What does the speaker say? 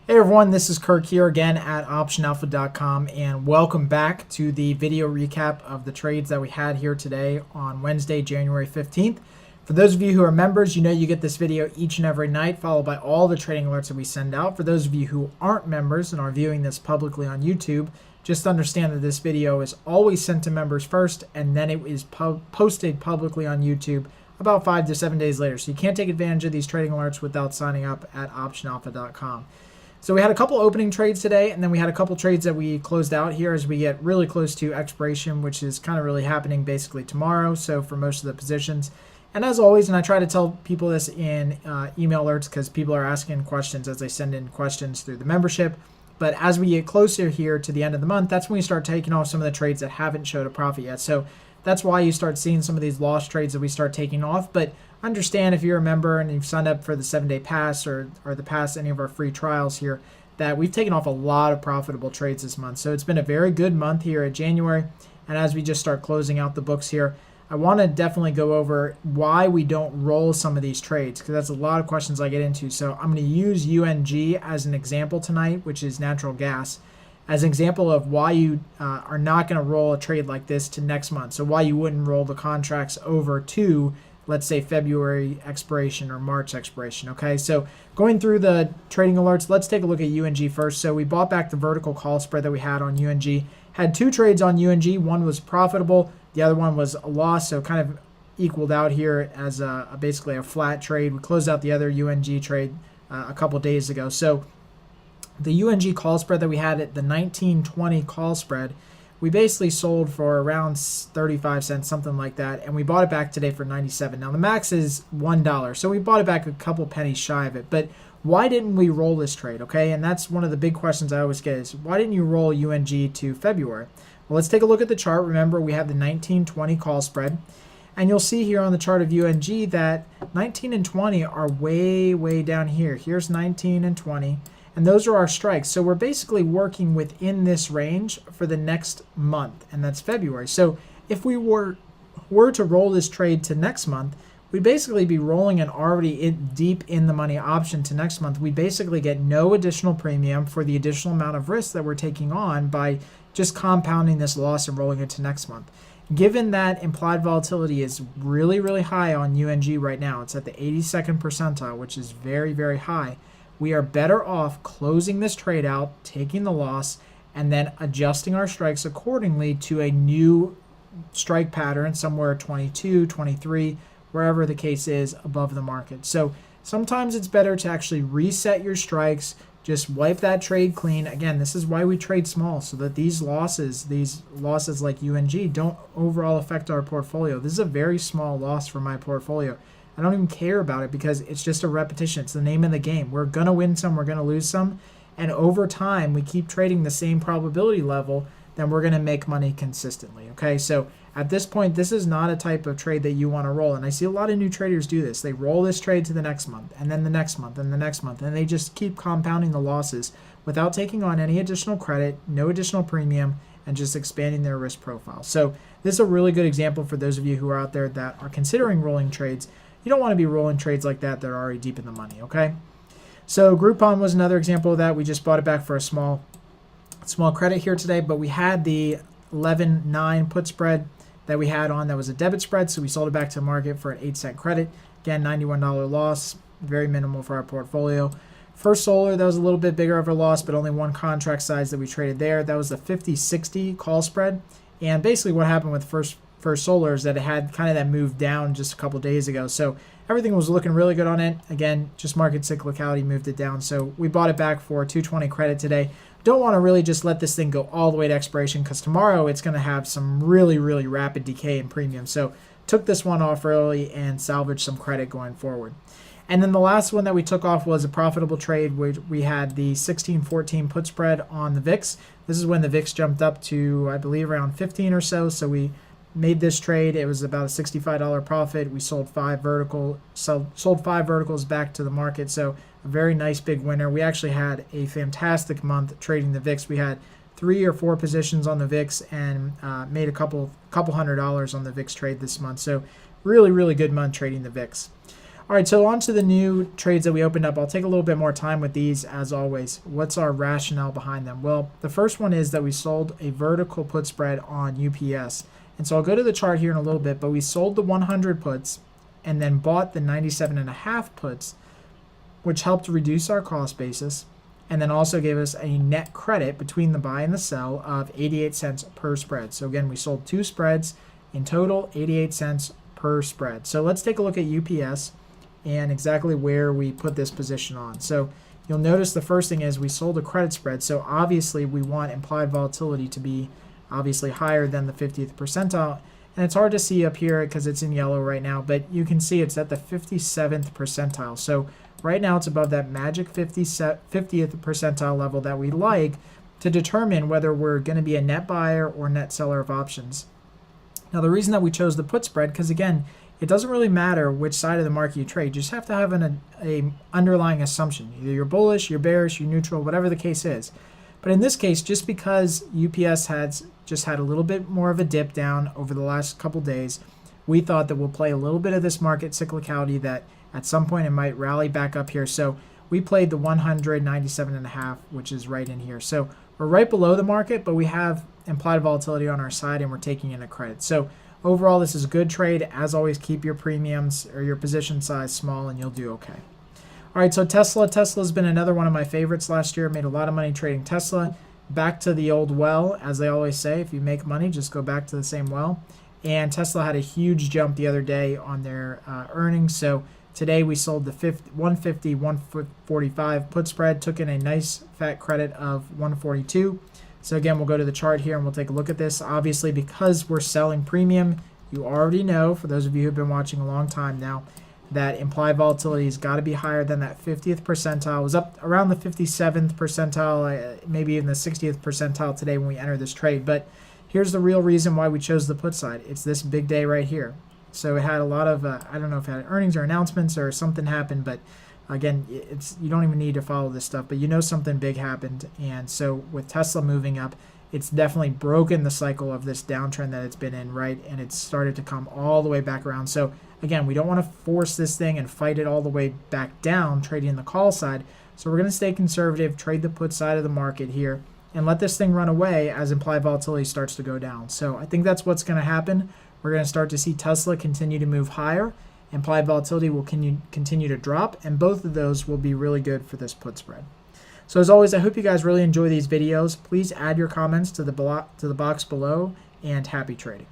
Hey everyone, this is Kirk here again at OptionAlpha.com, and welcome back to the video recap of the trades that we had here today on Wednesday, January 15th. For those of you who are members, you know you get this video each and every night, followed by all the trading alerts that we send out. For those of you who aren't members and are viewing this publicly on YouTube, just understand that this video is always sent to members first, and then it is posted publicly on YouTube about 5 to 7 days later. So you can't take advantage of these trading alerts without signing up at OptionAlpha.com. So we had a couple opening trades today, and then we had a couple trades that we closed out here as we get really close to expiration, which is kind of really happening basically tomorrow, so for most of the positions. And as always, and I try to tell people this in email alerts because people are asking questions as they send in questions through the membership. But as we get closer here to the end of the month, that's when we start taking off some of the trades that haven't showed a profit yet. So that's why you start seeing some of these lost trades that we start taking off. But understand, if you're a member and you've signed up for the 7-day pass or the pass, any of our free trials here, that we've taken off a lot of profitable trades this month. So it's been a very good month here at January. And as we just start closing out the books here, I want to definitely go over why we don't roll some of these trades, because that's a lot of questions I get into. So I'm going to use UNG as an example tonight, which is natural gas, as an example of why you are not going to roll a trade like this to next month. So why you wouldn't roll the contracts over to, let's say, February expiration or March expiration. Okay, so going through the trading alerts, let's take a look at UNG first. So we bought back the vertical call spread that we had on UNG. Had two trades on UNG. One was profitable. The other one was a loss, so kind of equaled out here as basically a flat trade. We closed out the other UNG trade a couple days ago. So the UNG call spread that we had at the 19.20 call spread, we basically sold for around 35 cents, something like that, and we bought it back today for 97. Now the max is $1, so we bought it back a couple pennies shy of it. But why didn't we roll this trade? Okay, and that's one of the big questions I always get is, why didn't you roll UNG to February? Well, let's take a look at the chart. Remember, we have the 19.20 call spread, and you'll see here on the chart of UNG that 19 and 20 are way down here. Here's 19 and 20. And those are our strikes. So we're basically working within this range for the next month, and that's February. So if we were to roll this trade to next month, we'd basically be rolling an already deep in the money option to next month. We basically get no additional premium for the additional amount of risk that we're taking on by just compounding this loss and rolling it to next month. Given that implied volatility is really high on UNG right now, it's at the 82nd percentile, which is very high. We are better off closing this trade out, taking the loss, and then adjusting our strikes accordingly to a new strike pattern somewhere 22, 23, wherever the case is above the market. So sometimes it's better to actually reset your strikes, just wipe that trade clean. Again, this is why we trade small, so that these losses like UNG don't overall affect our portfolio. This is a very small loss for my portfolio. I don't even care about it because it's just a repetition. It's the name of the game. We're going to win some, we're going to lose some. And over time, we keep trading the same probability level, then we're going to make money consistently. Okay, so at this point, this is not a type of trade that you want to roll. And I see a lot of new traders do this. They roll this trade to the next month, and then the next month, and the next month. And they just keep compounding the losses without taking on any additional credit, no additional premium, and just expanding their risk profile. So this is a really good example for those of you who are out there that are considering rolling trades. You don't want to be rolling trades like that are already deep in the money, okay? So Groupon was another example of that. We just bought it back for a small credit here today, but we had the 11.9 put spread that we had on that was a debit spread, so we sold it back to market for an 8-cent credit. Again, $91 loss, very minimal for our portfolio. First Solar, that was a little bit bigger of a loss, but only one contract size that we traded there. That was the 50-60 call spread. And basically what happened with First Solar is that it had kind of that move down just a couple days ago. So everything was looking really good on it. Again, just market cyclicality moved it down. So we bought it back for 220 credit today. Don't want to really just let this thing go all the way to expiration, because tomorrow it's going to have some really rapid decay in premium. So took this one off early and salvaged some credit going forward. And then the last one that we took off was a profitable trade where we had the 16-14 put spread on the VIX. This is when the VIX jumped up to, I believe, around 15 or so. So we made this trade. It was about a $65 profit. We sold five verticals back to the market. So a very nice big winner. We actually had a fantastic month trading the VIX. We had 3 or 4 positions on the VIX and made a couple $100s on the VIX trade this month. So really good month trading the VIX. All right, so on to the new trades that we opened up. I'll take a little bit more time with these as always. What's our rationale behind them? Well, the first one is that we sold a vertical put spread on UPS. And so I'll go to the chart here in a little bit, but we sold the 100 puts and then bought the 97.5 puts, which helped reduce our cost basis and then also gave us a net credit between the buy and the sell of 88 cents per spread. So again, we sold 2 spreads in total, 88 cents per spread. So let's take a look at UPS and exactly where we put this position on. So you'll notice the first thing is we sold a credit spread. So obviously we want implied volatility to be obviously higher than the 50th percentile. And it's hard to see up here because it's in yellow right now, but you can see it's at the 57th percentile. So right now it's above that magic 50th percentile level that we like to determine whether we're going to be a net buyer or net seller of options. Now the reason that we chose the put spread, because again, it doesn't really matter which side of the market you trade. You just have to have an underlying assumption. Either you're bullish, you're bearish, you're neutral, whatever the case is. But in this case, just because UPS has just had a little bit more of a dip down over the last couple days, we thought that we'll play a little bit of this market cyclicality that at some point it might rally back up here. So we played the 197.5, which is right in here. So we're right below the market, but we have implied volatility on our side and we're taking in a credit. So overall, this is a good trade. As always, keep your premiums or your position size small and you'll do okay. All right, so Tesla's been another one of my favorites last year. Made a lot of money trading Tesla. Back to the old well, as they always say. If you make money, just go back to the same well. And Tesla had a huge jump the other day on their earnings. So today we sold the 150, 145 put spread, took in a nice fat credit of 142. So again, we'll go to the chart here and we'll take a look at this. Obviously, because we're selling premium, you already know, for those of you who've been watching a long time now, that implied volatility has got to be higher than that 50th percentile. It was up around the 57th percentile, maybe even the 60th percentile today when we entered this trade. But here's the real reason why we chose the put side. It's this big day right here. So it had a lot of, I don't know if it had earnings or announcements or something happened, but again, you don't even need to follow this stuff, but you know something big happened. And so with Tesla moving up, it's definitely broken the cycle of this downtrend that it's been in, right? And it's started to come all the way back around. So again, we don't want to force this thing and fight it all the way back down, trading the call side. So we're going to stay conservative, trade the put side of the market here, and let this thing run away as implied volatility starts to go down. So I think that's what's going to happen. We're going to start to see Tesla continue to move higher. Implied volatility will continue to drop, and both of those will be really good for this put spread. So as always, I hope you guys really enjoy these videos. Please add your comments to the box below, and happy trading.